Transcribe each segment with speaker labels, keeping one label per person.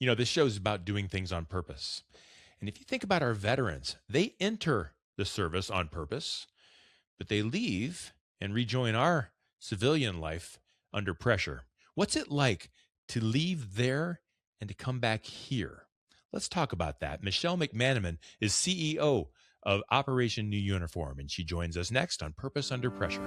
Speaker 1: This show is about doing things on purpose. And if you think about our veterans, they enter the service on purpose, but they leave and rejoin our civilian life under pressure. What's it like to leave there and to come back here? Let's talk about that. Michele McManamon is CEO of Operation New Uniform, and she joins us next on Purpose Under Pressure.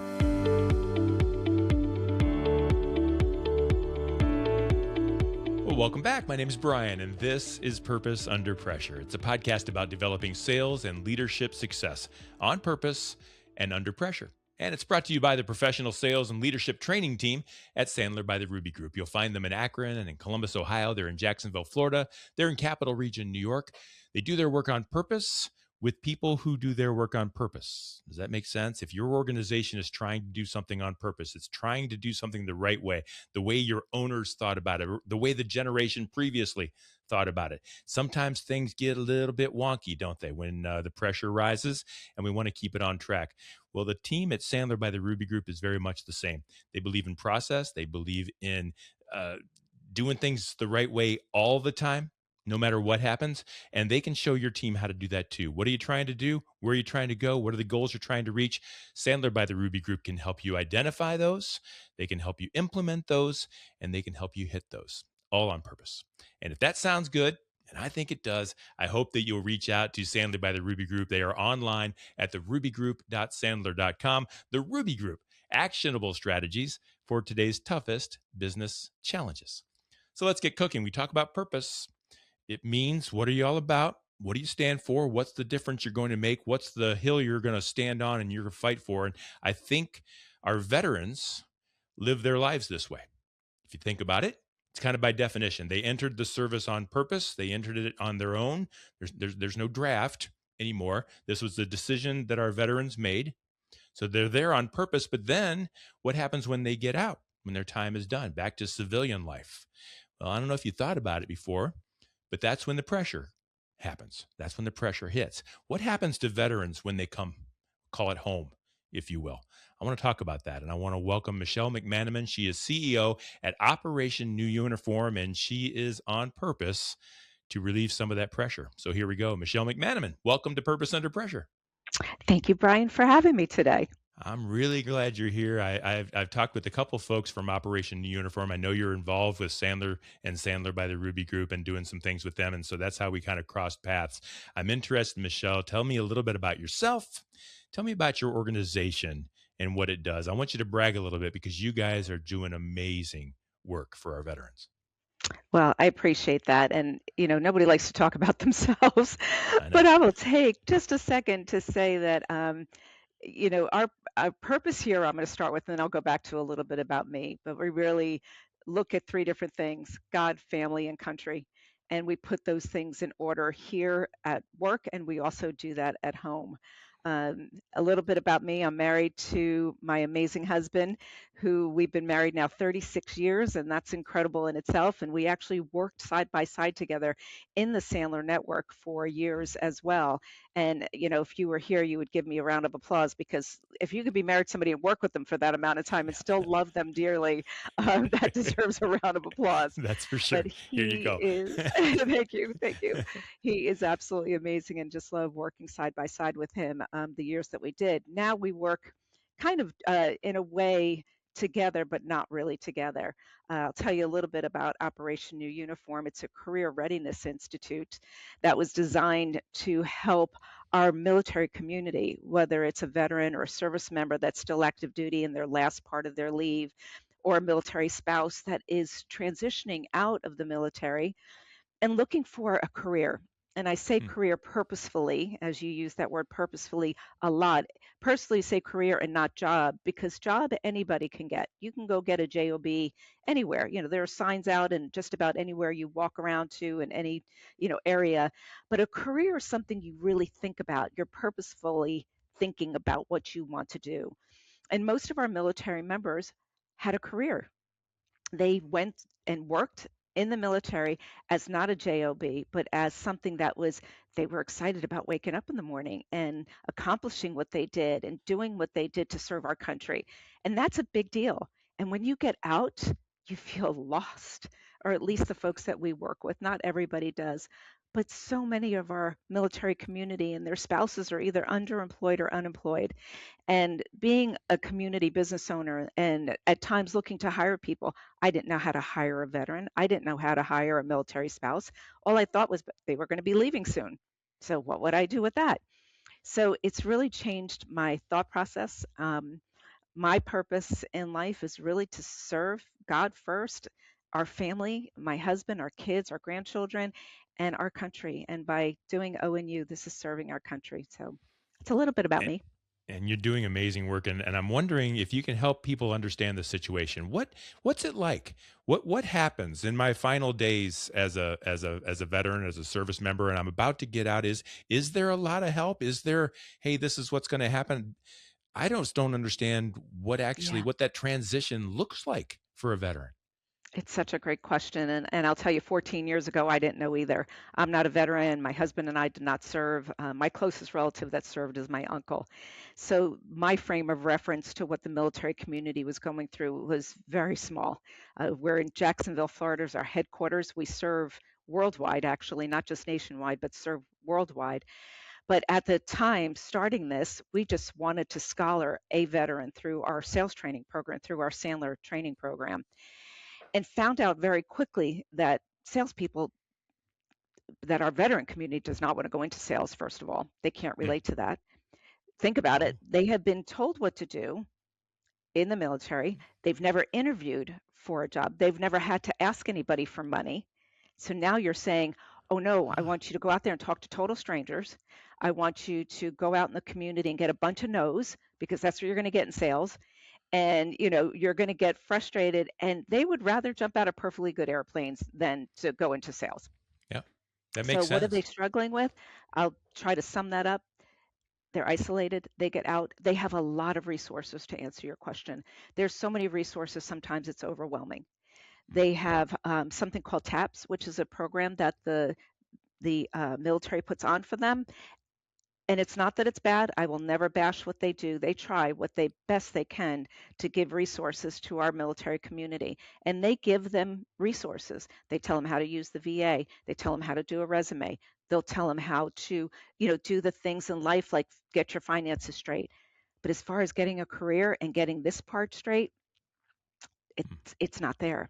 Speaker 1: Well, welcome back. My name is Bryan, and this is Purpose Under Pressure. It's a podcast about developing sales and leadership success on purpose and under pressure. And it's brought to you by the professional sales and leadership training team at Sandler by the Ruby Group. You'll find them in Akron and in Columbus, Ohio. They're in Jacksonville, Florida. They're in Capital Region, New York. They do their work on purpose with people who do their work on purpose. Does that make sense? If your organization is trying to do something on purpose, it's trying to do something the right way, the way your owners thought about it, the way the generation previously thought about it. Sometimes things get a little bit wonky, don't they, when the pressure rises, and we want to keep it on track. Well, the team at Sandler by the Ruby Group is very much the same. They believe in process. They believe in doing things the right way all the time, no matter what happens. And they can show your team how to do that too. What are you trying to do? Where are you trying to go? What are the goals you're trying to reach? Sandler by the Ruby Group can help you identify those. They can help you implement those, and they can help you hit those, all on purpose. And if that sounds good, and I think it does, I hope that you'll reach out to Sandler by the Ruby Group. They are online at therubygroup.sandler.com. The Ruby Group, actionable strategies for today's toughest business challenges. So let's get cooking. We talk about purpose. It means, what are you all about? What do you stand for? What's the difference you're going to make? What's the hill you're going to stand on and you're going to fight for? And I think our veterans live their lives this way. If you think about it, it's kind of by definition. They entered the service on purpose. They entered it on their own. There's no draft anymore. This was the decision that our veterans made. So they're there on purpose. But then what happens when they get out, when their time is done, back to civilian life? Well, I don't know if you thought about it before, but that's when the pressure happens. That's when the pressure hits. What happens to veterans when they come, call it home, if you will? I want to talk about that. And I want to welcome Michele McManamon. She is CEO at Operation New Uniform, and she is on purpose to relieve some of that pressure. So here we go. Michele McManamon, welcome to Purpose Under Pressure.
Speaker 2: Thank you, Bryan, for having me today.
Speaker 1: I'm really glad you're here. I've talked with a couple folks from Operation New Uniform. I know you're involved with Sandler and Sandler by the Ruby Group and doing some things with them. And so that's how we kind of crossed paths. I'm interested, Michele. Tell me a little bit about yourself. Tell me about your organization and what it does. I want you to brag a little bit because you guys are doing amazing work for our veterans.
Speaker 2: Well, I appreciate that. And, nobody likes to talk about themselves,
Speaker 1: I know.
Speaker 2: but I will take just a second to say that, our purpose here, I'm going to start with, and then I'll go back to a little bit about me, but we really look at three different things: God, family, and country. And we put those things in order here at work, and we also do that at home. A little bit about me: I'm married to my amazing husband, who we've been married now 36 years, and that's incredible in itself. And we actually worked side by side together in the Sandler network for years as well. And, if you were here, you would give me a round of applause, because if you could be married to somebody and work with them for that amount of time and still love them dearly, that deserves a round of applause.
Speaker 1: That's for
Speaker 2: But
Speaker 1: sure. Here you
Speaker 2: he
Speaker 1: go.
Speaker 2: is, thank you. He is absolutely amazing, and just love working side by side with him the years that we did. Now we work kind of in a way together, but not really together. I'll tell you a little bit about Operation New Uniform. It's a career readiness institute that was designed to help our military community, whether it's a veteran or a service member that's still active duty in their last part of their leave, or a military spouse that is transitioning out of the military and looking for a career. And I say
Speaker 1: Hmm.
Speaker 2: career purposefully, as you use that word purposefully a lot. Personally, say career and not job, because job anybody can get. You can go get a job anywhere. There are signs out in just about anywhere you walk around to in any, area. But a career is something you really think about. You're purposefully thinking about what you want to do. And most of our military members had a career. They went and worked in the military as not a job, but as something that was, they were excited about waking up in the morning and accomplishing what they did and doing what they did to serve our country. And that's a big deal. And when you get out, you feel lost, or at least the folks that we work with. Not everybody does. But so many of our military community and their spouses are either underemployed or unemployed. And being a community business owner and at times looking to hire people, I didn't know how to hire a veteran. I didn't know how to hire a military spouse. All I thought was they were going to be leaving soon. So what would I do with that? So it's really changed my thought process. My purpose in life is really to serve God first, our family, my husband, our kids, our grandchildren, and our country. And by doing ONU, this is serving our country. So it's a little bit about
Speaker 1: And,
Speaker 2: me.
Speaker 1: and you're doing amazing work, and I'm wondering if you can help people understand the situation. What's it like? What happens in my final days as a veteran, as a service member, and I'm about to get out? Is there a lot of help? Is there, hey, this is what's going to happen? I don't understand
Speaker 2: Yeah.
Speaker 1: what that transition looks like for a veteran.
Speaker 2: It's such a great question. And I'll tell you, 14 years ago, I didn't know either. I'm not a veteran. My husband and I did not serve. My closest relative that served is my uncle. So my frame of reference to what the military community was going through was very small. We're in Jacksonville, Florida, is our headquarters. We serve worldwide, actually, not just nationwide, but serve worldwide. But at the time starting this, we just wanted to scholar a veteran through our sales training program, through our Sandler training program, and found out very quickly that salespeople, that our veteran community does not want to go into sales, first of all. They can't
Speaker 1: Mm,
Speaker 2: relate to that. Think about
Speaker 1: mhm.
Speaker 2: it. They have been told what to do in the military. They've never interviewed for a job. They've never had to ask anybody for money. So now you're saying, oh no, I
Speaker 1: Ah,
Speaker 2: want you to go out there and talk to total strangers. I want you to go out in the community and get a bunch of no's because that's what you're going to get in sales. And you're going to get frustrated, and they would rather jump out of perfectly good airplanes than to go into sales.
Speaker 1: yeah, that
Speaker 2: So
Speaker 1: makes
Speaker 2: what are they
Speaker 1: sense.
Speaker 2: struggling with? I'll try to sum that up. They're isolated, they get out, they have a lot of resources. To answer your question, there's so many resources, sometimes it's overwhelming. They have something called TAPS, which is a program that the military puts on for them. And it's not that it's bad. I will never bash what they do. They try what they best they can to give resources to our military community. And they give them resources. They tell them how to use the VA. They tell them how to do a resume. They'll tell them how to, do the things in life like get your finances straight. But as far as getting a career and getting this part straight,
Speaker 1: Mm.
Speaker 2: it's not there.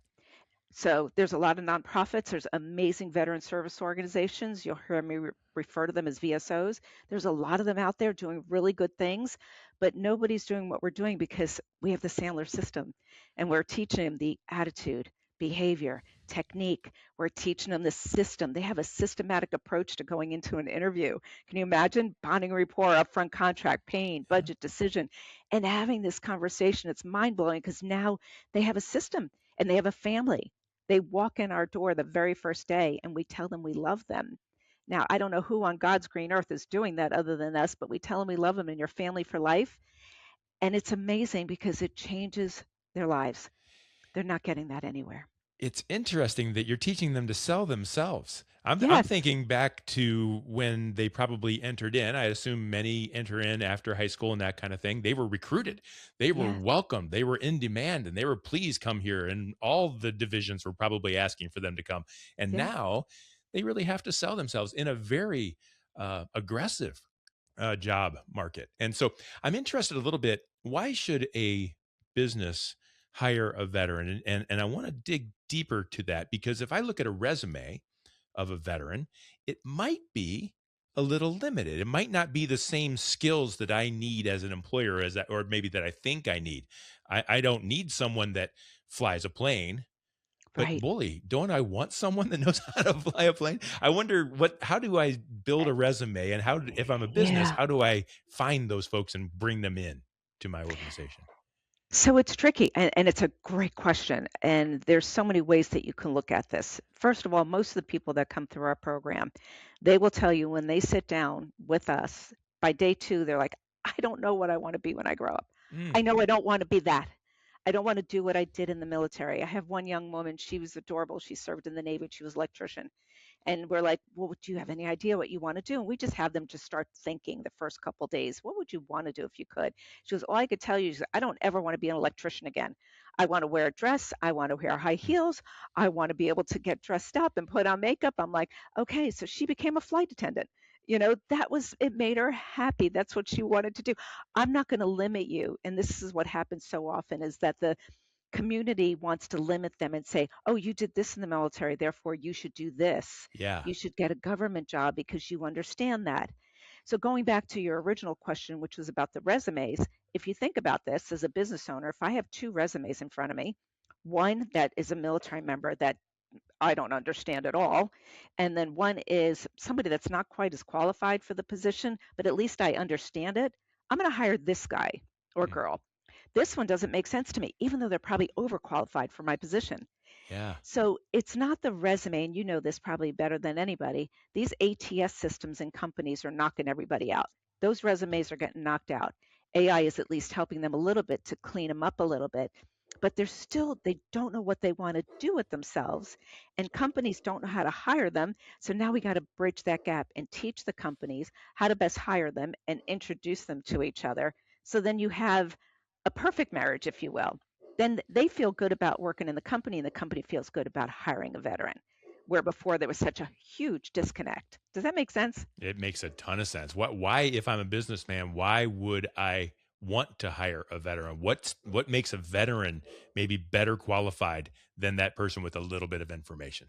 Speaker 2: So there's a lot of nonprofits. There's amazing veteran service organizations. You'll hear me refer to them as VSOs. There's a lot of them out there doing really good things, but nobody's doing what we're doing because we have the Sandler system, and we're teaching them the attitude, behavior, technique. We're teaching them the system. They have a systematic approach to going into an interview. Can you imagine bonding rapport, upfront contract, pain,
Speaker 1: Yeah.
Speaker 2: budget, decision, and having this conversation? It's mind blowing because now they have a system and they have a family. They walk in our door the very first day and we tell them we love them. Now, I don't know who on God's green earth is doing that other than us, but we tell them we love them and your family for life. And it's amazing because it changes their lives. They're not getting that anywhere.
Speaker 1: It's interesting that you're teaching them to sell themselves. I'm
Speaker 2: Yes,
Speaker 1: thinking back to when they probably entered in. I assume many enter in after high school and that kind of thing. They were recruited, they were
Speaker 2: yes,
Speaker 1: welcomed, they were in demand, and they were please come here. And all the divisions were probably asking for them to come. And
Speaker 2: yeah.
Speaker 1: now they really have to sell themselves in a very aggressive job market. And so I'm interested a little bit. Why should a business hire a veteran? And I want to dig deeper to that because if I look at a resume of a veteran, it might be a little limited. It might not be the same skills that I need as an employer as that, or maybe that I think I need. I don't need someone that flies a plane, but
Speaker 2: Right.
Speaker 1: boy, don't I want someone that knows how to fly a plane? I wonder how do I build a resume, and if I'm a business,
Speaker 2: Yeah.
Speaker 1: how do I find those folks and bring them in to my organization?
Speaker 2: So it's tricky, and it's a great question. And there's so many ways that you can look at this. First of all, most of the people that come through our program, they will tell you when they sit down with us by day two, they're like, I don't know what I want to be when I grow up.
Speaker 1: Mm,
Speaker 2: I know I don't want to be that. I don't want to do what I did in the military. I have one young woman, she was adorable. She served in the Navy, she was an electrician. And we're like, well, do you have any idea what you want to do? And we just have them just start thinking the first couple days. What would you want to do if you could? She goes, all I could tell you is I don't ever want to be an electrician again. I want to wear a dress. I want to wear high
Speaker 1: Mm.
Speaker 2: heels. I want to be able to get dressed up and put on makeup. I'm like, okay, so she became a flight attendant. That was, it made her happy. That's what she wanted to do. I'm not going to limit you. And this is what happens so often is that the community wants to limit them and say, oh, you did this in the military, therefore you should do this.
Speaker 1: Yeah.
Speaker 2: You should get a government job because you understand that. So, going back to your original question, which was about the resumes, if you think about this as a business owner, if I have two resumes in front of me, one that is a military member that I don't understand at all. And then one is somebody that's not quite as qualified for the position, but at least I understand it. I'm going to hire this guy or
Speaker 1: Mm.
Speaker 2: girl. This one doesn't make sense to me, even though they're probably overqualified for my position.
Speaker 1: Yeah.
Speaker 2: So it's not the resume, and you know this probably better than anybody. These ATS systems and companies are knocking everybody out. Those resumes are getting knocked out. AI is at least helping them a little bit to clean them up a little bit, but they don't know what they want to do with themselves, and companies don't know how to hire them. So now we got to bridge that gap and teach the companies how to best hire them and introduce them to each other. So then you have a perfect marriage, if you will. Then they feel good about working in the company, and the company feels good about hiring a veteran, where before there was such a huge disconnect. Does that make sense?
Speaker 1: It makes a ton of sense. Why, if I'm a businessman, why would I want to hire a veteran? What makes a veteran maybe better qualified than that person with a little bit of information?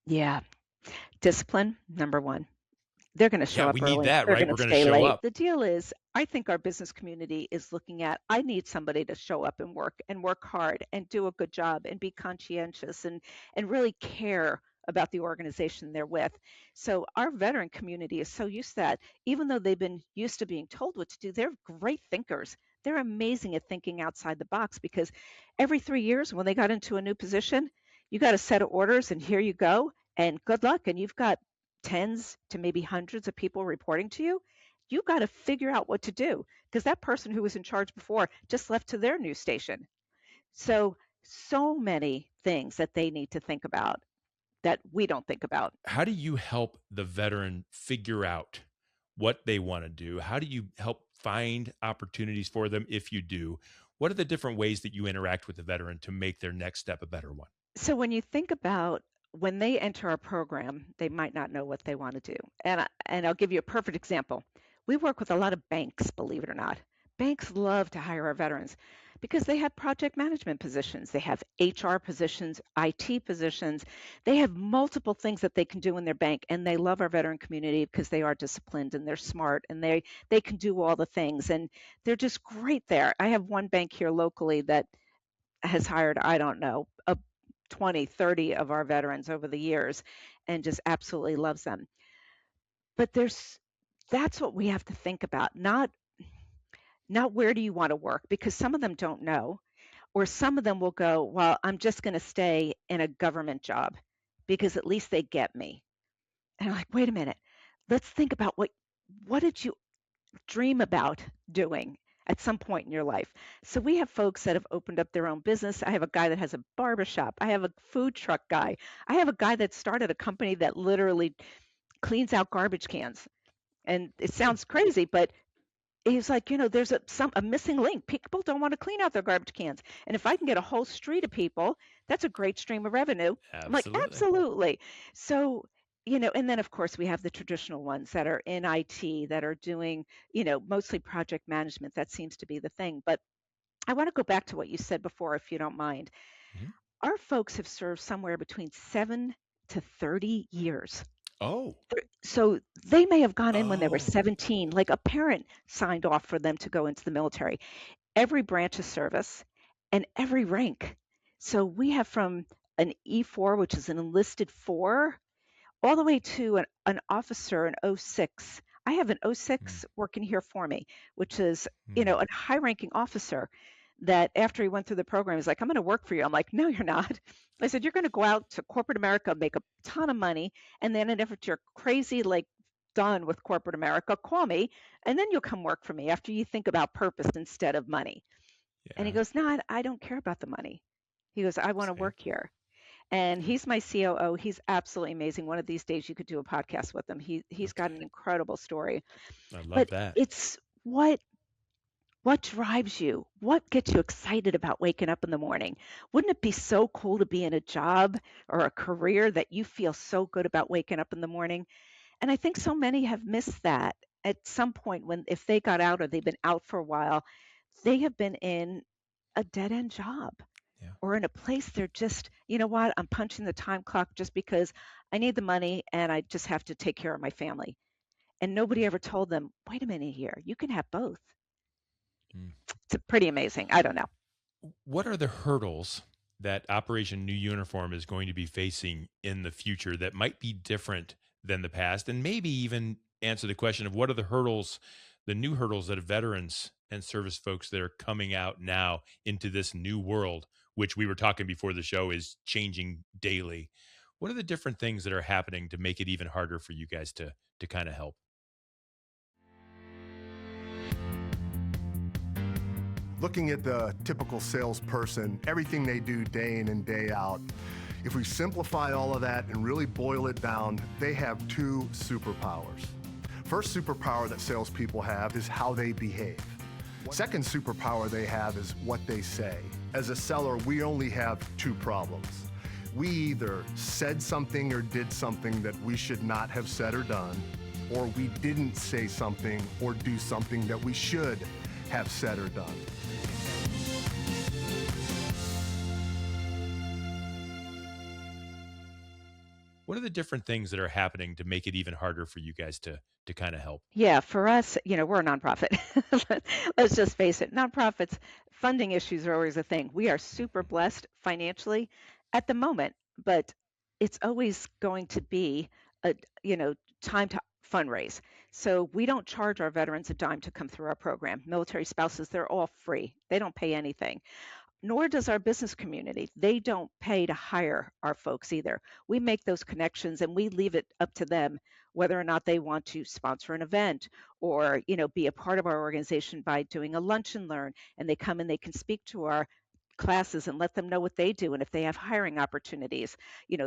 Speaker 2: Yeah. Discipline, number one. They're going to show
Speaker 1: Yeah,
Speaker 2: up
Speaker 1: we need
Speaker 2: early.
Speaker 1: that,
Speaker 2: They're
Speaker 1: right?
Speaker 2: going
Speaker 1: We're
Speaker 2: to
Speaker 1: going to
Speaker 2: stay
Speaker 1: show
Speaker 2: late.
Speaker 1: up.
Speaker 2: The deal is, I think our business community is looking at, I need somebody to show up and work hard and do a good job and be conscientious and really care about the organization they're with. So our veteran community is so used to that. Even though they've been used to being told what to do, they're great thinkers. They're amazing at thinking outside the box because every 3 years when they got into a new position, you got a set of orders and here you go and good luck. And you've got tens to maybe hundreds of people reporting to you, you got to figure out what to do because that person who was in charge before just left to their new station. So, so many things that they need to think about that we don't think about.
Speaker 1: How do you help the veteran figure out what they want to do? How do you help find opportunities for them if you do? What are the different ways that you interact with the veteran to make their next step a better one?
Speaker 2: So, when you think about when they enter our program, they might not know what they want to do. And I'll give you a perfect example. We work with a lot of banks, believe it or not. Banks love to hire our veterans because they have project management positions, they have HR positions, IT positions, they have multiple things that they can do in their bank, and they love our veteran community because they are disciplined and they're smart and they can do all the things and they're just great there. I have one bank here locally that has hired, I don't know, 20, 30 of our veterans over the years and just absolutely loves them. But that's what we have to think about, not where do you want to work because some of them don't know, or some of them will go, well, I'm just going to stay in a government job because at least they get me. And I'm like, wait a minute. Let's think about what did you dream about doing at some point in your life. So we have folks that have opened up their own business. I have a guy that has a barber shop. I have a food truck guy. I have a guy that started a company that literally cleans out garbage cans. And it
Speaker 1: Good.
Speaker 2: sounds crazy, but he's like, there's a missing link. People don't want to clean out their garbage cans. And if I can get a whole street of people, that's a great stream of revenue. I'm like,
Speaker 1: Absolutely.
Speaker 2: absolutely. So, and then of course we have the traditional ones that are in IT that are doing, mostly project management. That seems to be the thing. But I want to go back to what you said before, if you don't mind.
Speaker 1: Mhm.
Speaker 2: Our folks have served somewhere between 7 to 30 years.
Speaker 1: Oh,
Speaker 2: So they may have gone in when they were
Speaker 1: oh,
Speaker 2: 17, like a parent signed off for them to go into the military. Every branch of service and every rank. So we have from an E4, which is an enlisted four, all the way to an officer, an O6. I have an
Speaker 1: mm,
Speaker 2: O6 working here for me, which is,
Speaker 1: mm.
Speaker 2: a high ranking officer that after he went through the program, he's like, I'm going to work for you. I'm like, no, you're not. I said, you're going to go out to corporate America, make a ton of money. And then if you're crazy, like done with corporate America, call me and then you'll come work for me after you think about purpose instead of money. And he
Speaker 1: Yeah.
Speaker 2: goes, no, I don't care about the money. He goes, I want to
Speaker 1: Same.
Speaker 2: work here. And
Speaker 1: Yeah.
Speaker 2: he's my COO. He's absolutely amazing. One of these days you could do a podcast with him. He's got
Speaker 1: Okay.
Speaker 2: an incredible story.
Speaker 1: I love
Speaker 2: But
Speaker 1: that.
Speaker 2: it's what drives you? What gets you excited about waking up in the morning? Wouldn't it be so cool to be in a job or a career that you feel so good about waking up in the morning? And I think so many have missed that at some point when if they got out or they've been out for a while, they have been in a dead end job
Speaker 1: Yeah.
Speaker 2: or in a place they're just, you know what, I'm punching the time clock just because I need the money and I just have to take care of my family. And nobody ever told them, wait a minute here, you can have both.
Speaker 1: Mm.
Speaker 2: It's pretty amazing. I don't know.
Speaker 1: What are the hurdles that Operation New Uniform is going to be facing in the future that might be different than the past? And maybe even answer the question of what are the hurdles, the new hurdles that veterans and service folks that are coming out now into this new world, which we were talking before the show is changing daily. What are the different things that are happening to make it even harder for you guys to kind of help?
Speaker 3: Looking at the typical salesperson, everything they do day in and day out, if we simplify all of that and really boil it down, they have two superpowers. First superpower that salespeople have is how they behave. Second superpower they have is what they say. As a seller, we only have two problems. We either said something or did something that we should not have said or done, or we didn't say something or do something that we should have said or done.
Speaker 1: What are the different things that are happening to make it even harder for you guys to kind of help?
Speaker 2: Yeah, for us, we're a nonprofit. Let's just face it, nonprofits, funding issues are always a thing. We are super
Speaker 1: Mhm.
Speaker 2: blessed financially at the moment, but it's always going to be a, you know, time to fundraise. So we don't charge our veterans a dime to come through our program. Military spouses, they're all free. They don't pay anything, nor does our business community. They don't pay to hire our folks either. We make those connections and we leave it up to them whether or not they want to sponsor an event or, be a part of our organization by doing a lunch and learn, and they come and they can speak to our classes and let them know what they do and if they have hiring opportunities.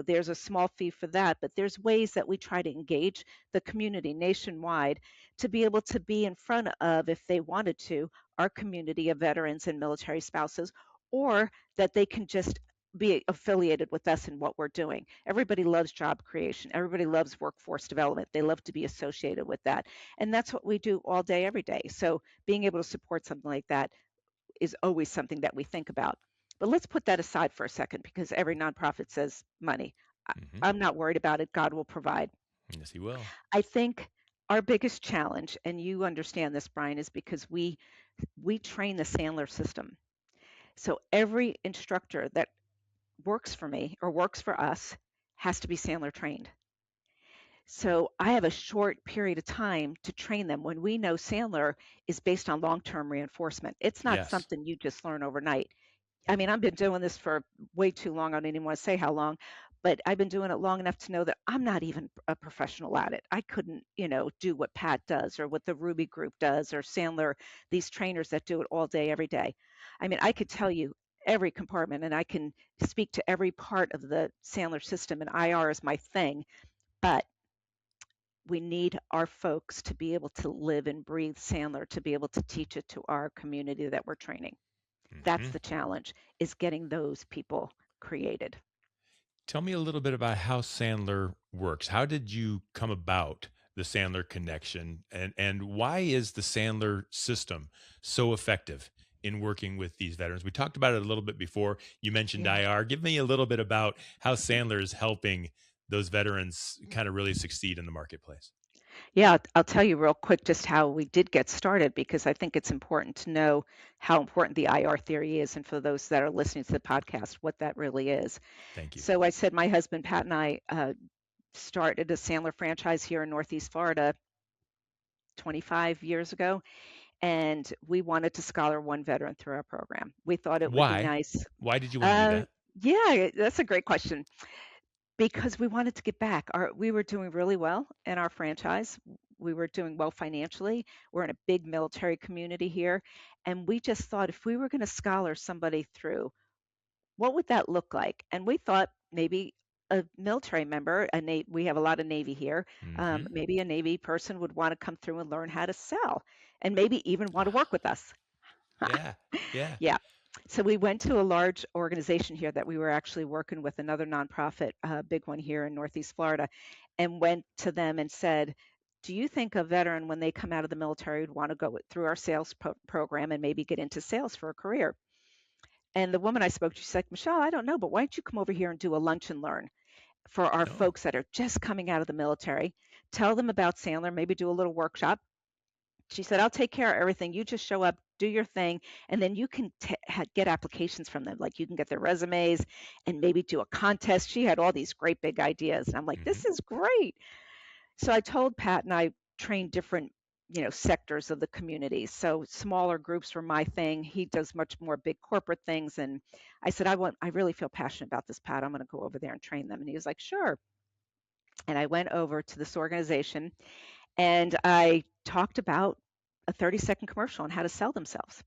Speaker 2: There's a small fee for that, but there's ways that we try to engage the community nationwide to be able to be in front of, if they wanted to, our community of veterans and military spouses, or that they can just be affiliated with us in what we're doing. Everybody loves job creation. Everybody loves workforce development. They love to be associated with that. And that's what we do all day, every day. So being able to support something like that is always something that we think about. But let's put that aside for a second because every nonprofit says money.
Speaker 1: Hmm.
Speaker 2: I'm not worried about it. God will provide.
Speaker 1: Yes, he will.
Speaker 2: I think our biggest challenge, and you understand this, Bryan, is because we train the Sandler system. So every instructor that works for me or works for us has to be Sandler trained. So I have a short period of time to train them when we know Sandler is based on long-term reinforcement. It's not
Speaker 1: Yes.
Speaker 2: something you just learn overnight. I
Speaker 1: Yeah.
Speaker 2: mean, I've been doing this for way too long. I don't even want to say how long, but I've been doing it long enough to know that I'm not even a professional at it. I couldn't, do what Pat does or what the Ruby Group does or Sandler, these trainers that do it all day, every day. I mean, I could tell you every compartment and I can speak to every part of the Sandler system, and IR is my thing, but we need our folks to be able to live and breathe Sandler, to be able to teach it to our community that we're training. That's
Speaker 1: Hmm.
Speaker 2: the challenge, is getting those people created.
Speaker 1: Tell me a little bit about how Sandler works. How did you come about the Sandler connection, and why is the Sandler system so effective in working with these veterans? We talked about it a little bit before. You mentioned
Speaker 2: Yeah.
Speaker 1: IR. Give me a little bit about how Sandler is helping those veterans kind of really succeed in the marketplace.
Speaker 2: Yeah, I'll tell you real quick just how we did get started because I think it's important to know how important the IR theory is, and for those that are listening to the podcast, what that really is.
Speaker 1: Thank you.
Speaker 2: So I said my husband Pat and I started a Sandler franchise here in Northeast Florida 25 years ago, and we wanted to scholar one veteran through our program. We thought it would be
Speaker 1: Why?
Speaker 2: nice.
Speaker 1: Why did you want to do
Speaker 2: Uh,
Speaker 1: that?
Speaker 2: yeah, that's a great question. Because we wanted to get back. We were doing really well in our franchise. We were doing well financially. We're in a big military community here. And we just thought if we were going to scholar somebody through, what would that look like? And we thought maybe a military member, we have a lot of Navy here,
Speaker 1: Mm-hmm.
Speaker 2: maybe a Navy person would want to come through and learn how to sell and maybe even want to work with us.
Speaker 1: Yeah. Yeah.
Speaker 2: Yeah. So we went to a large organization here that we were actually working with, another nonprofit, big one here in Northeast Florida, and went to them and said, do you think a veteran, when they come out of the military, would want to go through our sales program and maybe get into sales for a career? And the woman I spoke to, she's like, Michelle, I don't know, but why don't you come over here and do a lunch and learn for our
Speaker 1: Oh.
Speaker 2: folks that are just coming out of the military? Tell them about Sandler, maybe do a little workshop. She said, I'll take care of everything. You just show up, do your thing, and then you can get applications from them. Like you can get their resumes and maybe do a contest. She had all these great big ideas. And I'm like,
Speaker 1: Mm-hmm.
Speaker 2: this is great. So I told Pat and I trained different, sectors of the community. So smaller groups were my thing. He does much more big corporate things. And I said, I really feel passionate about this, Pat. I'm going to go over there and train them. And he was like, sure. And I went over to this organization and I talked about a 30-second commercial on how to sell themselves.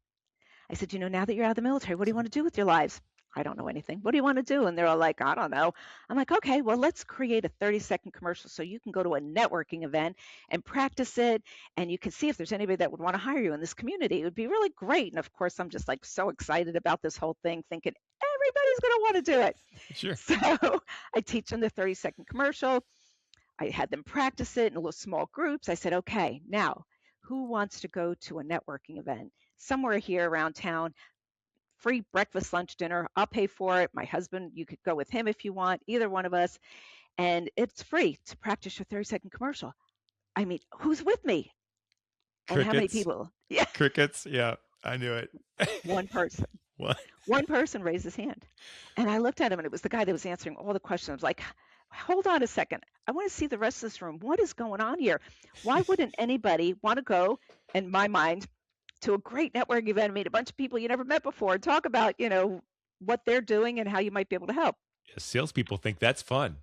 Speaker 2: I said, now that you're out of the military, what do you want to do with your lives? I don't know anything. What do you want to do? And they're all like, I don't know. I'm like, okay, well, let's create a 30-second commercial so you can go to a networking event and practice it. And you can see if there's anybody that would want to hire you in this community. It would be really great. And of course, I'm just like so excited about this whole thing, thinking everybody's going to want to do it.
Speaker 1: Sure.
Speaker 2: So I teach them the 30-second commercial. I had them practice it in little small groups. I said, okay, now who wants to go to a networking event somewhere here around town? Free breakfast, lunch, dinner. I'll pay for it. My husband, you could go with him if you want, either one of us. And it's free to practice your 30-second commercial. I mean, who's with me? And how many
Speaker 1: Crickets.
Speaker 2: people? Yeah,
Speaker 1: Crickets. Yeah. I knew it.
Speaker 2: one person.
Speaker 1: What?
Speaker 2: One person raised his hand. And I looked at him and it was the guy that was answering all the questions. I was like, hold on a second. I want to see the rest of this room. What is going on here? Why wouldn't anybody want to go, in my mind, to a great networking event and meet a bunch of people you never met before and talk about, what they're doing and how you might be able to help?
Speaker 1: Salespeople think that's fun.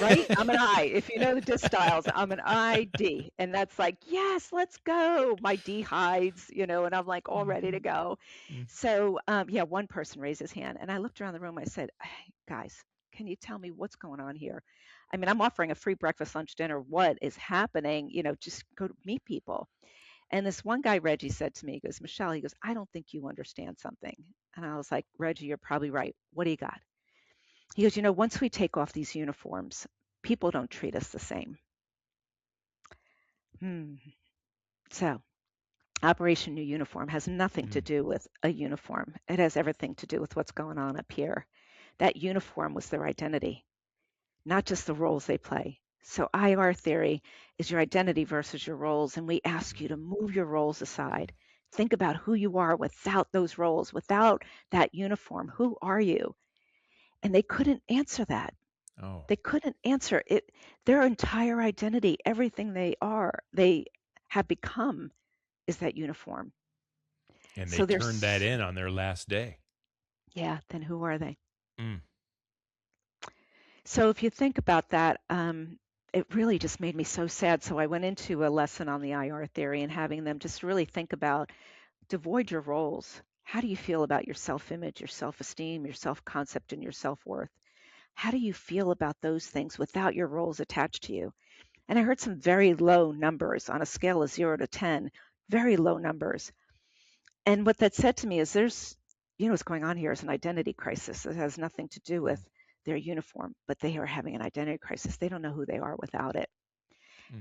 Speaker 2: Right? I'm an I. If you know the DISC styles, I'm an ID. And that's like, yes, let's go. My D hides, and I'm like all ready to go.
Speaker 1: Mm.
Speaker 2: So, yeah, one person raised his hand. And I looked around the room. I said, hey, guys, can you tell me what's going on here? I mean, I'm offering a free breakfast, lunch, dinner. What is happening? Just go to meet people. And this one guy, Reggie, said to me, he goes, Michelle, he goes, I don't think you understand something. And I was like, Reggie, you're probably right. What do you got? He goes, once we take off these uniforms, people don't treat us the same. So, Operation New Uniform has nothing to do with a uniform. It has everything to do with what's going on up here. That uniform was their identity, not just the roles they play. So IR theory is your identity versus your roles, and we ask you to move your roles aside. Think about who you are without those roles, without that uniform. Who are you? And they couldn't answer that.
Speaker 1: Oh.
Speaker 2: They couldn't answer it. Their entire identity, everything they have become, is that uniform.
Speaker 1: And they
Speaker 2: So
Speaker 1: turned that
Speaker 2: there's,
Speaker 1: in on their last day.
Speaker 2: yeah, then who are they?
Speaker 1: Mm.
Speaker 2: So if you think about that, it really just made me so sad. So I went into a lesson on the IR theory and having them just really think about, devoid your roles. How do you feel about your self-image, your self-esteem, your self-concept, and your self-worth? How do you feel about those things without your roles attached to you? And I heard some very low numbers on a scale of 0 to 10, very low numbers. And what that said to me is what's going on here is an identity crisis. It has nothing to do with their uniform, but they are having an identity crisis. They don't know who they are without it.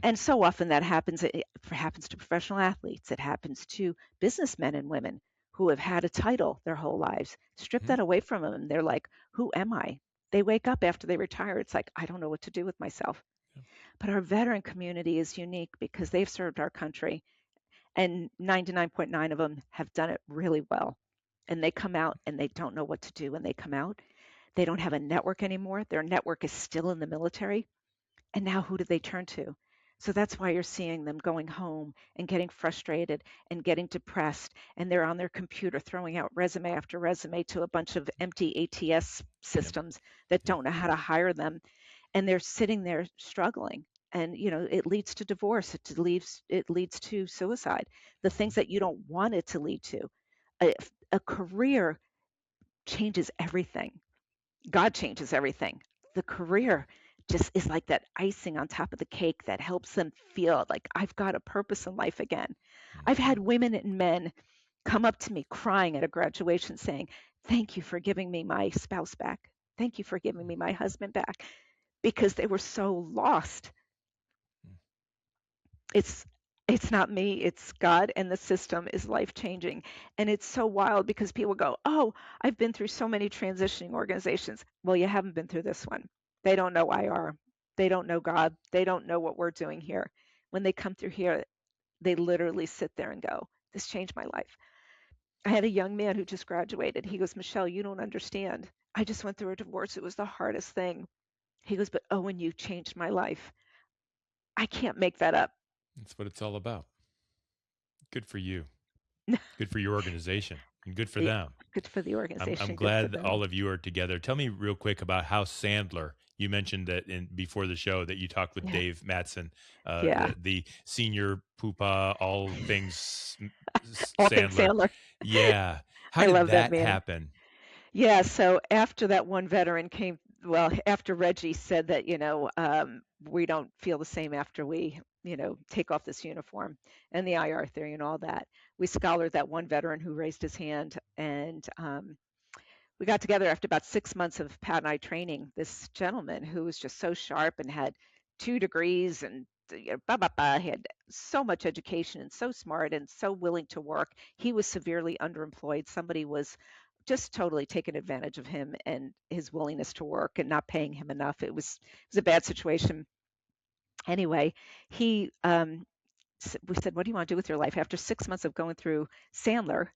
Speaker 2: And so often that happens. It happens to professional athletes. It happens to businessmen and women who have had a title their whole lives. Strip that away from them, and they're like, who am I? They wake up after they retire. It's like, I don't know what to do with myself.
Speaker 1: Yeah.
Speaker 2: But our veteran community is unique because they've served our country, and 99.9 of them have done it really well. And they come out and they don't know what to do when they come out. They don't have a network anymore. Their network is still in the military. And now who do they turn to? So that's why you're seeing them going home and getting frustrated and getting depressed. And they're on their computer throwing out resume after resume to a bunch of empty ATS systems that don't know how to hire them. And they're sitting there struggling. And it leads to divorce, it leads to suicide, the things that you don't want it to lead to. A career changes everything. God changes everything. The career just is like that icing on top of the cake that helps them feel like I've got a purpose in life again. I've
Speaker 1: Mhm.
Speaker 2: had women and men come up to me crying at a graduation saying, "Thank you for giving me my spouse back. Thank you for giving me my husband back," because they were so lost. It's it's not me, it's God, and the system is life changing. And it's so wild because people go, "Oh, I've been through so many transitioning organizations." Well, you haven't been through this one. They don't know IR. They don't know God. They don't know what we're doing here. When they come through here, they literally sit there and go, "This changed my life." I had a young man who just graduated. He goes, "Michelle, you don't understand. I just went through a divorce. It was the hardest thing." He goes, "But Owen, you changed my life." I can't make that up.
Speaker 1: That's what it's all about. Good for you. Good for your organization. And good for
Speaker 2: Yeah,
Speaker 1: them.
Speaker 2: good for the
Speaker 1: I'm
Speaker 2: organization, good for
Speaker 1: glad
Speaker 2: them.
Speaker 1: all of you are together. Tell me real quick about how Sandler. You mentioned that in before the show that you talked with
Speaker 2: Yeah,
Speaker 1: Dave Matson,
Speaker 2: yeah.
Speaker 1: the senior poopa, all things
Speaker 2: All things
Speaker 1: Sandler.
Speaker 2: Sandler.
Speaker 1: Yeah, how
Speaker 2: I
Speaker 1: did
Speaker 2: love that
Speaker 1: that
Speaker 2: man.
Speaker 1: happen?
Speaker 2: Yeah, so after that one veteran came, well, after Reggie said that, we don't feel the same after we, take off this uniform and the IR theory and all that, we scholared that one veteran who raised his hand. And we got together after about 6 months of Pat and I training this gentleman who was just so sharp and had 2 degrees and blah, blah, blah, had so much education and so smart and so willing to work. He was severely underemployed. Somebody was just totally taking advantage of him and his willingness to work and not paying him enough. It was a bad situation. Anyway, he we said, "What do you want to do with your life?" After 6 months of going through Sandler,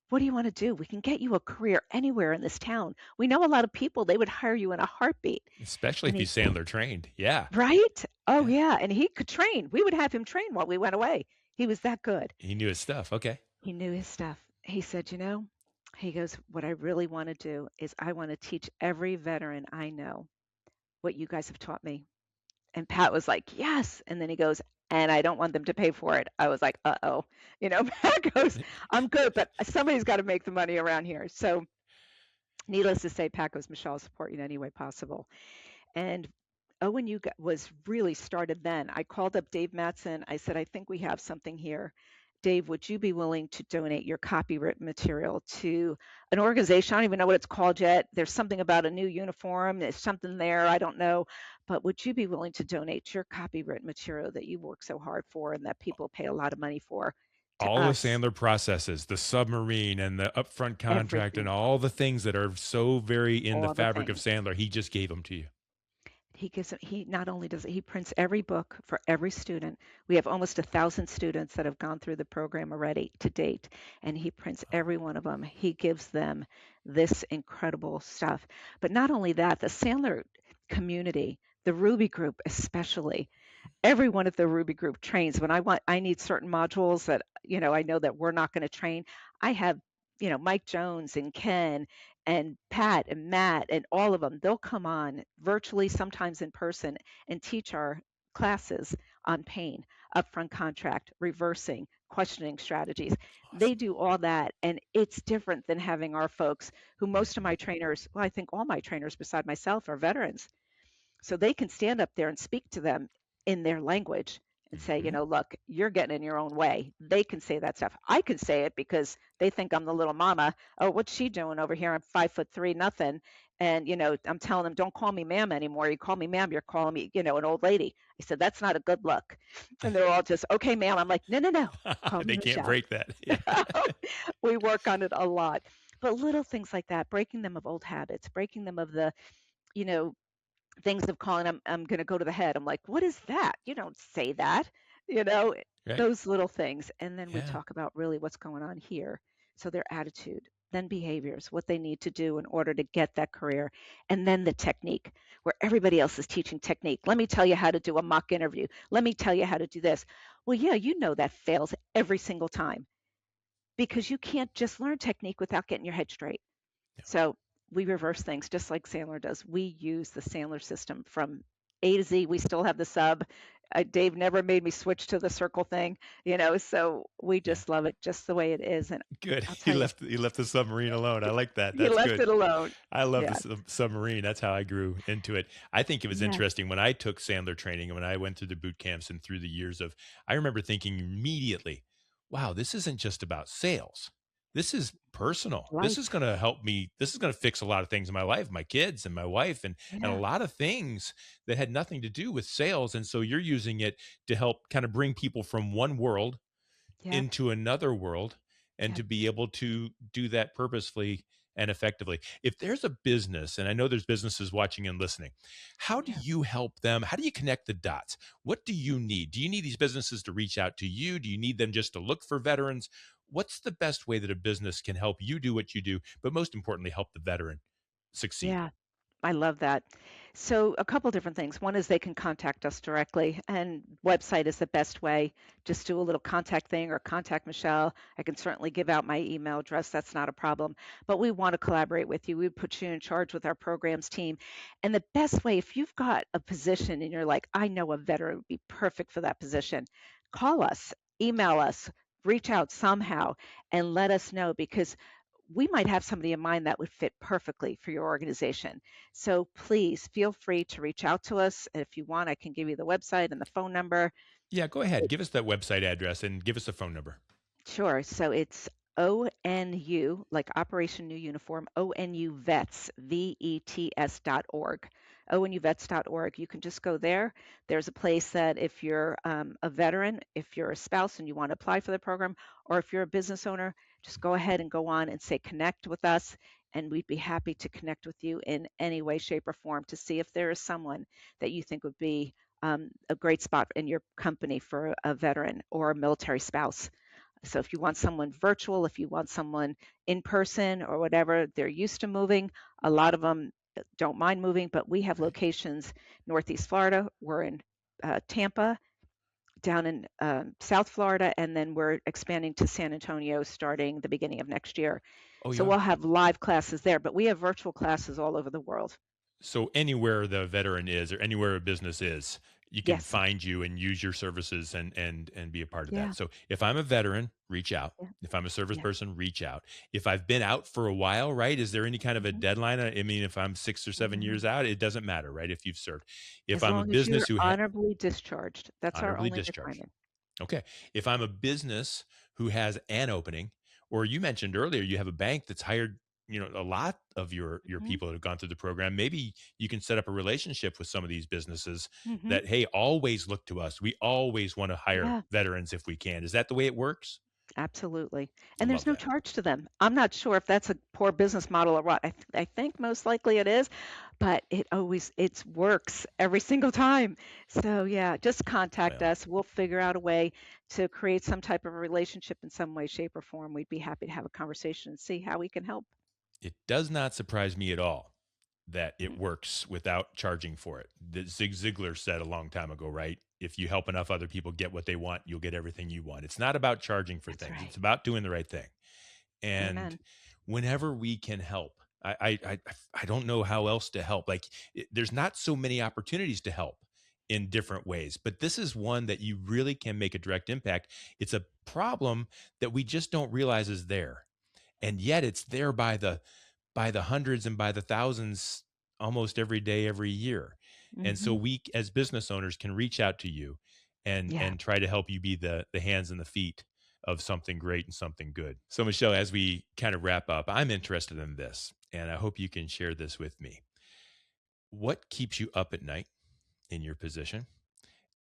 Speaker 2: "What do you want to do? We can get you a career anywhere in this town. We know a lot of people, they would hire you in a heartbeat."
Speaker 1: Especially
Speaker 2: And
Speaker 1: if he's Sandler trained. Yeah,
Speaker 2: right? Oh,
Speaker 1: yeah.
Speaker 2: yeah. And he could train. We would have him train while we went away. He was that good.
Speaker 1: He knew his stuff. Okay.
Speaker 2: He knew his stuff. He said, he goes, "What I really want to do is I want to teach every veteran I know what you guys have taught me." And Pat was like, "Yes." And then he goes, "And I don't want them to pay for it." I was like, "Uh-oh." Pat goes, "I'm good, but somebody's got to make the money around here." So needless to say, Pat goes, "Michelle, I'll support you in any way possible." And ONU was really started then. I called up Dave Matson. I said, "I think we have something here. Dave, would you be willing to donate your copywritten material to an organization? I don't even know what it's called yet. There's something about a new uniform. There's something there. I don't know. But would you be willing to donate your copywritten material that you work so hard for and that people pay a lot of money for to
Speaker 1: All the
Speaker 2: us?"
Speaker 1: Sandler processes, the submarine and the upfront contract and
Speaker 2: Everything,
Speaker 1: all the things that are so very in the
Speaker 2: all the
Speaker 1: fabric of
Speaker 2: things.
Speaker 1: Sandler, he just gave them to you.
Speaker 2: He not only does it, he prints every book for every student. We have almost 1,000 students that have gone through the program already to date, and he prints every one of them. He gives them this incredible stuff. But not only that, the Sandler community, the Ruby group especially, everyone at the Ruby group trains. When I need certain modules that, I know that we're not going to train, I have, Mike Jones and Ken and Pat and Matt and all of them, they'll come on virtually, sometimes in person, and teach our classes on pain, upfront contract, reversing, questioning strategies. They
Speaker 1: Awesome.
Speaker 2: do all that, and it's different than having our folks who, most of
Speaker 1: Mhm.
Speaker 2: my trainers, well, I think all my trainers beside myself, are veterans, so they can stand up there and speak to them in their language and say,
Speaker 1: Mhm.
Speaker 2: "Look, you're getting in your own way." They can say that stuff. I can say it because they think I'm the little mama. "Oh, what's she doing over here? I'm 5'3", nothing." And, I'm telling them, "Don't call me ma'am anymore. You call me ma'am, you're calling me, an old lady." I said, "That's not a good look." And they're all just, "Okay, ma'am." I'm like, "No, no, no. Call me
Speaker 1: They can't
Speaker 2: Michelle."
Speaker 1: break that. Yeah.
Speaker 2: We work on it a lot. But little things like that, breaking them of old habits, breaking them of the, you know, things of calling, I'm going to go to the head. I'm like, "What is that? You don't say that." You know,
Speaker 1: Right.
Speaker 2: those little things. And then we
Speaker 1: Yeah.
Speaker 2: talk about really what's going on here. So their attitude, then behaviors, what they need to do in order to get that career, and then the technique, where everybody else is teaching technique. Let me tell you how to do a mock interview. Let me tell you how to do this. Well, yeah, that fails every single time because you can't just learn technique without getting your head straight.
Speaker 1: Yeah.
Speaker 2: So we reverse things just like Sandler does. We use the Sandler system from A to Z. We still have the sub. Dave never made me switch to the circle thing, so we
Speaker 1: Yeah.
Speaker 2: just love it just the way it is. And
Speaker 1: Good.
Speaker 2: I'll
Speaker 1: He
Speaker 2: tell you,
Speaker 1: left the submarine alone. I like that.
Speaker 2: he
Speaker 1: That's
Speaker 2: left
Speaker 1: good.
Speaker 2: it alone.
Speaker 1: I love the
Speaker 2: Yeah.
Speaker 1: submarine. That's how I grew into it. I think it was
Speaker 2: Yeah.
Speaker 1: interesting when I took Sandler training and when I went through the boot camps and through the years of, I remember thinking immediately, wow, this isn't just about sales. This is personal. This is
Speaker 2: Life.
Speaker 1: going to help me. This is going to fix a lot of things in my life, my kids and my wife, and a
Speaker 2: Yeah.
Speaker 1: lot of things that had nothing to do with sales. And so you're using it to help kind of bring people from one world
Speaker 2: Yep.
Speaker 1: into another world and
Speaker 2: Yep.
Speaker 1: to be able to do that purposefully and effectively. If there's a business, and I know there's businesses watching and listening, how do
Speaker 2: Yeah.
Speaker 1: you help them? How do you connect the dots? What do you need? Do you need these businesses to reach out to you? Do you need them just to look for veterans? What's the best way that a business can help you do what you do, but most importantly, help the veteran succeed?
Speaker 2: Yeah. I love that. So a couple different things. One is they can contact us directly, and website is the best way. Just do a little contact thing or contact Michelle. I can certainly give out my email address. That's not a problem. But we want to collaborate with you. We put you in charge with our programs team. And the best way, if you've got a position and you're like, I know a veteran would be perfect for that position, call us, email us, reach out somehow and let us know, because we might have somebody in mind that would fit perfectly for your organization. So please feel free to reach out to us. And if you want, I can give you the website and the phone number.
Speaker 1: Yeah, go ahead. Give us that website address and give us a phone number.
Speaker 2: Sure. So it's ONU, like Operation New Uniform, ONU Vets, VETS.org. ONUVets.org. You can just go there. There's a place that if you're a veteran, if you're a spouse and you want to apply for the program, or if you're a business owner, just go ahead and go on and say connect with us. And we'd be happy to connect with you in any way, shape, or form to see if there is someone that you think would be a great spot in your company for a veteran or a military spouse. So if you want someone virtual, if you want someone in person or whatever, they're used to moving. A lot of them don't mind moving, but we have
Speaker 1: Right.
Speaker 2: locations Northeast Florida. We're in Tampa, down in South Florida, and then we're expanding to San Antonio starting the beginning of next year.
Speaker 1: Oh,
Speaker 2: So
Speaker 1: you
Speaker 2: we'll
Speaker 1: are.
Speaker 2: have live classes there, but we have virtual classes all over the world.
Speaker 1: So anywhere the veteran is or anywhere a business is, you can
Speaker 2: Yes.
Speaker 1: find you and use your services and be a part of
Speaker 2: Yeah.
Speaker 1: that. So if I'm a veteran, reach out.
Speaker 2: Yeah.
Speaker 1: If I'm a service
Speaker 2: Yeah.
Speaker 1: person, reach out. If I've been out for a while, right? Is there any kind of a
Speaker 2: hmm
Speaker 1: deadline? I mean, if I'm 6 or 7 years
Speaker 2: hmm
Speaker 1: out, it doesn't matter, right? If you've served. If
Speaker 2: As
Speaker 1: I'm a
Speaker 2: long as
Speaker 1: business
Speaker 2: you're
Speaker 1: who
Speaker 2: honorably discharged, that's our
Speaker 1: honorably
Speaker 2: only
Speaker 1: discharged.
Speaker 2: requirement.
Speaker 1: Okay. If I'm a business who has an opening, or you mentioned earlier, you have a bank that's hired, a lot of your
Speaker 2: hmm
Speaker 1: people that have gone through the program. Maybe you can set up a relationship with some of these businesses
Speaker 2: hmm
Speaker 1: that, hey, always look to us. We always want to hire
Speaker 2: Yeah.
Speaker 1: veterans if we can. Is that the way it works?
Speaker 2: Absolutely.
Speaker 1: I
Speaker 2: And there's
Speaker 1: love
Speaker 2: no
Speaker 1: that.
Speaker 2: charge to them. I'm not sure if that's a poor business model or what. I think most likely it is, but it works every single time. So yeah, just contact
Speaker 1: Well,
Speaker 2: us. We'll figure out a way to create some type of a relationship in some way, shape, or form. We'd be happy to have a conversation and see how we can help.
Speaker 1: it does not surprise me at all that it
Speaker 2: Mm,
Speaker 1: works without charging for it. That Zig Ziglar said a long time ago, right? If you help enough other people get what they want, you'll get everything you want. It's not about charging for
Speaker 2: That's
Speaker 1: things.
Speaker 2: right.
Speaker 1: It's about doing the right thing. And
Speaker 2: Amen.
Speaker 1: whenever we can help, I don't know how else to help. Like there's not so many opportunities to help in different ways, but this is one that you really can make a direct impact. It's a problem that we just don't realize is there, and yet it's there by the hundreds and by the thousands almost every day, every year. And so
Speaker 2: hmm
Speaker 1: we as business owners can reach out to you
Speaker 2: Yeah.
Speaker 1: and try to help you be the hands and the feet of something great and something good. So Michelle, as we kind of wrap up, I'm interested in this and I hope you can share this with me. What keeps you up at night in your position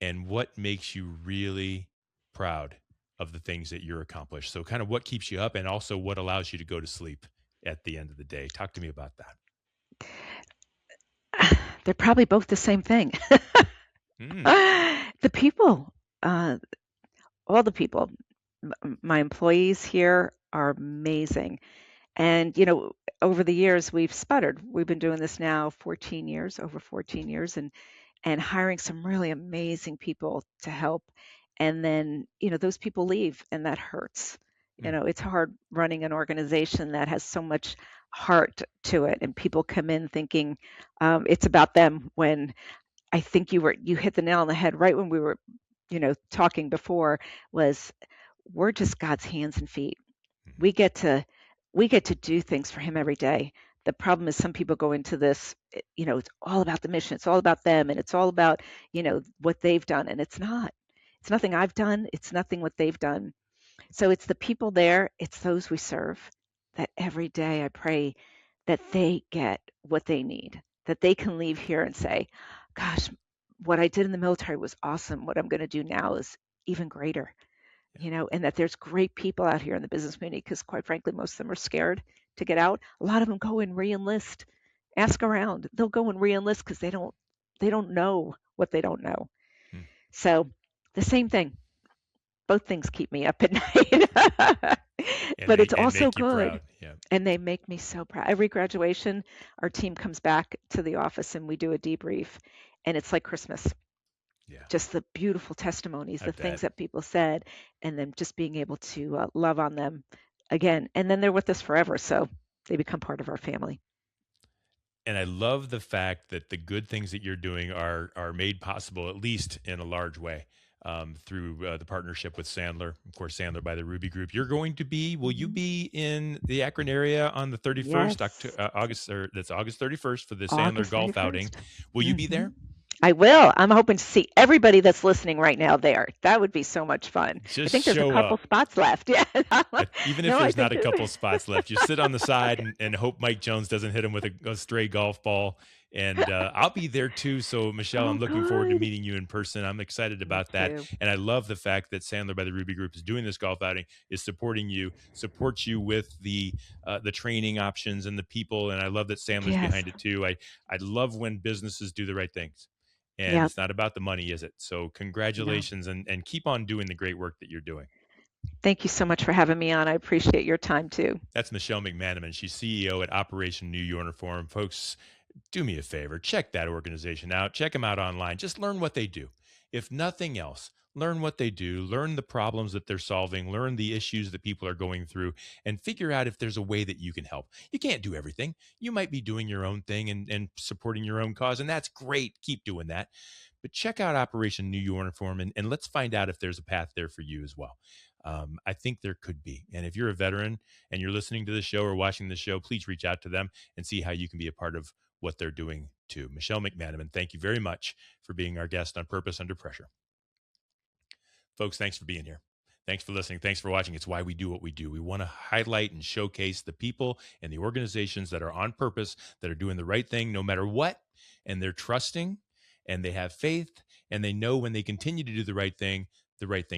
Speaker 1: and what makes you really proud of the things that you're accomplished? So kind of what keeps you up and also what allows you to go to sleep at the end of the day. Talk to me about that.
Speaker 2: They're probably both the same thing.
Speaker 1: Mm.
Speaker 2: The people, uh, all the people, my employees here are amazing. And, over the years, we've sputtered. We've been doing this now 14 years, over 14 years, and hiring some really amazing people to help. And then, those people leave, and that hurts.
Speaker 1: Mm.
Speaker 2: It's hard running an organization that has so much heart to it, and people come in thinking it's about them when I think you hit the nail on the head right when we were, talking before, was we're just God's hands and feet.
Speaker 1: Mhm.
Speaker 2: We get to do things for him every day. The problem is some people go into this, it's all about the mission. It's all about them and it's all about, what they've done. And it's not. It's nothing I've done. It's nothing what they've done. So it's the people there, it's those we serve that every day I pray that they get what they need, that they can leave here and say, gosh, what I did in the military was awesome. What I'm going to do now is even greater, and that there's great people out here in the business community because quite frankly, most of them are scared to get out. A lot of them go and re-enlist. Ask around. They'll go and re-enlist because they don't know what they don't know.
Speaker 1: Hmm.
Speaker 2: So the same thing, both things keep me up at night. But it's
Speaker 1: And
Speaker 2: also
Speaker 1: make you
Speaker 2: good.
Speaker 1: proud. Yeah.
Speaker 2: And they make me so proud. Every graduation, our team comes back to the office and we do a debrief. And it's like Christmas.
Speaker 1: Yeah.
Speaker 2: Just the beautiful testimonies,
Speaker 1: I
Speaker 2: the things
Speaker 1: bet.
Speaker 2: that people said, and then just being able to love on them again. And then they're with us forever. So they become part of our family.
Speaker 1: And I love the fact that the good things that you're doing are made possible, at least in a large way, through the partnership with Sandler. Of course, Sandler by the Ruby Group. Will you
Speaker 2: Mhm.
Speaker 1: be in the Akron area on the 31st,
Speaker 2: Yes.
Speaker 1: August, or that's August 31st for the Sandler
Speaker 2: August
Speaker 1: golf outing?
Speaker 2: 31st.
Speaker 1: Will you be
Speaker 2: Hmm.
Speaker 1: there?
Speaker 2: I will. I'm hoping to see everybody that's listening right now there. That would be so much fun. I
Speaker 1: Just
Speaker 2: think there's a
Speaker 1: show
Speaker 2: couple
Speaker 1: up.
Speaker 2: spots left. Yeah.
Speaker 1: Even if
Speaker 2: No, I
Speaker 1: there's not
Speaker 2: think
Speaker 1: a couple spots left, you sit on the side
Speaker 2: okay.
Speaker 1: and hope Mike Jones doesn't hit him with a stray golf ball. And I'll be there too. So, Michelle, I'm
Speaker 2: Oh,
Speaker 1: looking forward to
Speaker 2: good.
Speaker 1: meeting you in person. I'm excited
Speaker 2: Me
Speaker 1: about that.
Speaker 2: too.
Speaker 1: And I love the fact that Sandler by the Ruby Group is doing this golf outing, is supporting you, supports you with the training options and the people. And I love that Sandler's
Speaker 2: Yes.
Speaker 1: behind it too. I love when businesses do the right things. And
Speaker 2: Yep.
Speaker 1: it's not about the money, is it? So,
Speaker 2: No.
Speaker 1: congratulations and keep on doing the great work that you're doing.
Speaker 2: Thank you so much for having me on. I appreciate your time too.
Speaker 1: That's Michele McManamon. She's CEO at Operation New Uniform. Folks, do me a favor, check that organization out. Check them out online. Just learn what they do. If nothing else, learn what they do, learn the problems that they're solving, learn the issues that people are going through, and figure out if there's a way that you can help. You can't do everything. You might be doing your own thing and supporting your own cause, and that's great. Keep doing that. But check out Operation New Uniform and let's find out if there's a path there for you as well. I think there could be. And if you're a veteran and you're listening to the show or watching the show, please reach out to them and see how you can be a part of what they're doing too. Michele McManamon, thank you very much for being our guest on Purpose Under Pressure. Folks, thanks for being here. Thanks for listening. Thanks for watching. It's why we do what we do. We want to highlight and showcase the people and the organizations that are on purpose, that are doing the right thing no matter what, and they're trusting and they have faith and they know when they continue to do the right thing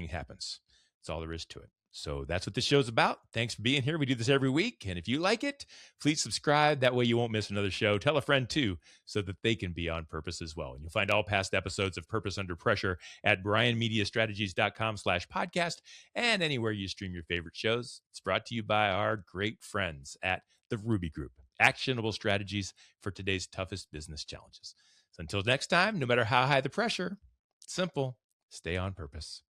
Speaker 1: happens. That's all there is to it. So that's what this show's about. Thanks for being here. We do this every week. And if you like it, please subscribe. That way you won't miss another show. Tell a friend too, so that they can be on purpose as well. And you'll find all past episodes of Purpose Under Pressure at bryanmediastrategies.com/podcast and anywhere you stream your favorite shows. It's brought to you by our great friends at the Ruby Group. Actionable strategies for today's toughest business challenges. So until next time, no matter how high the pressure, it's simple. Stay on purpose.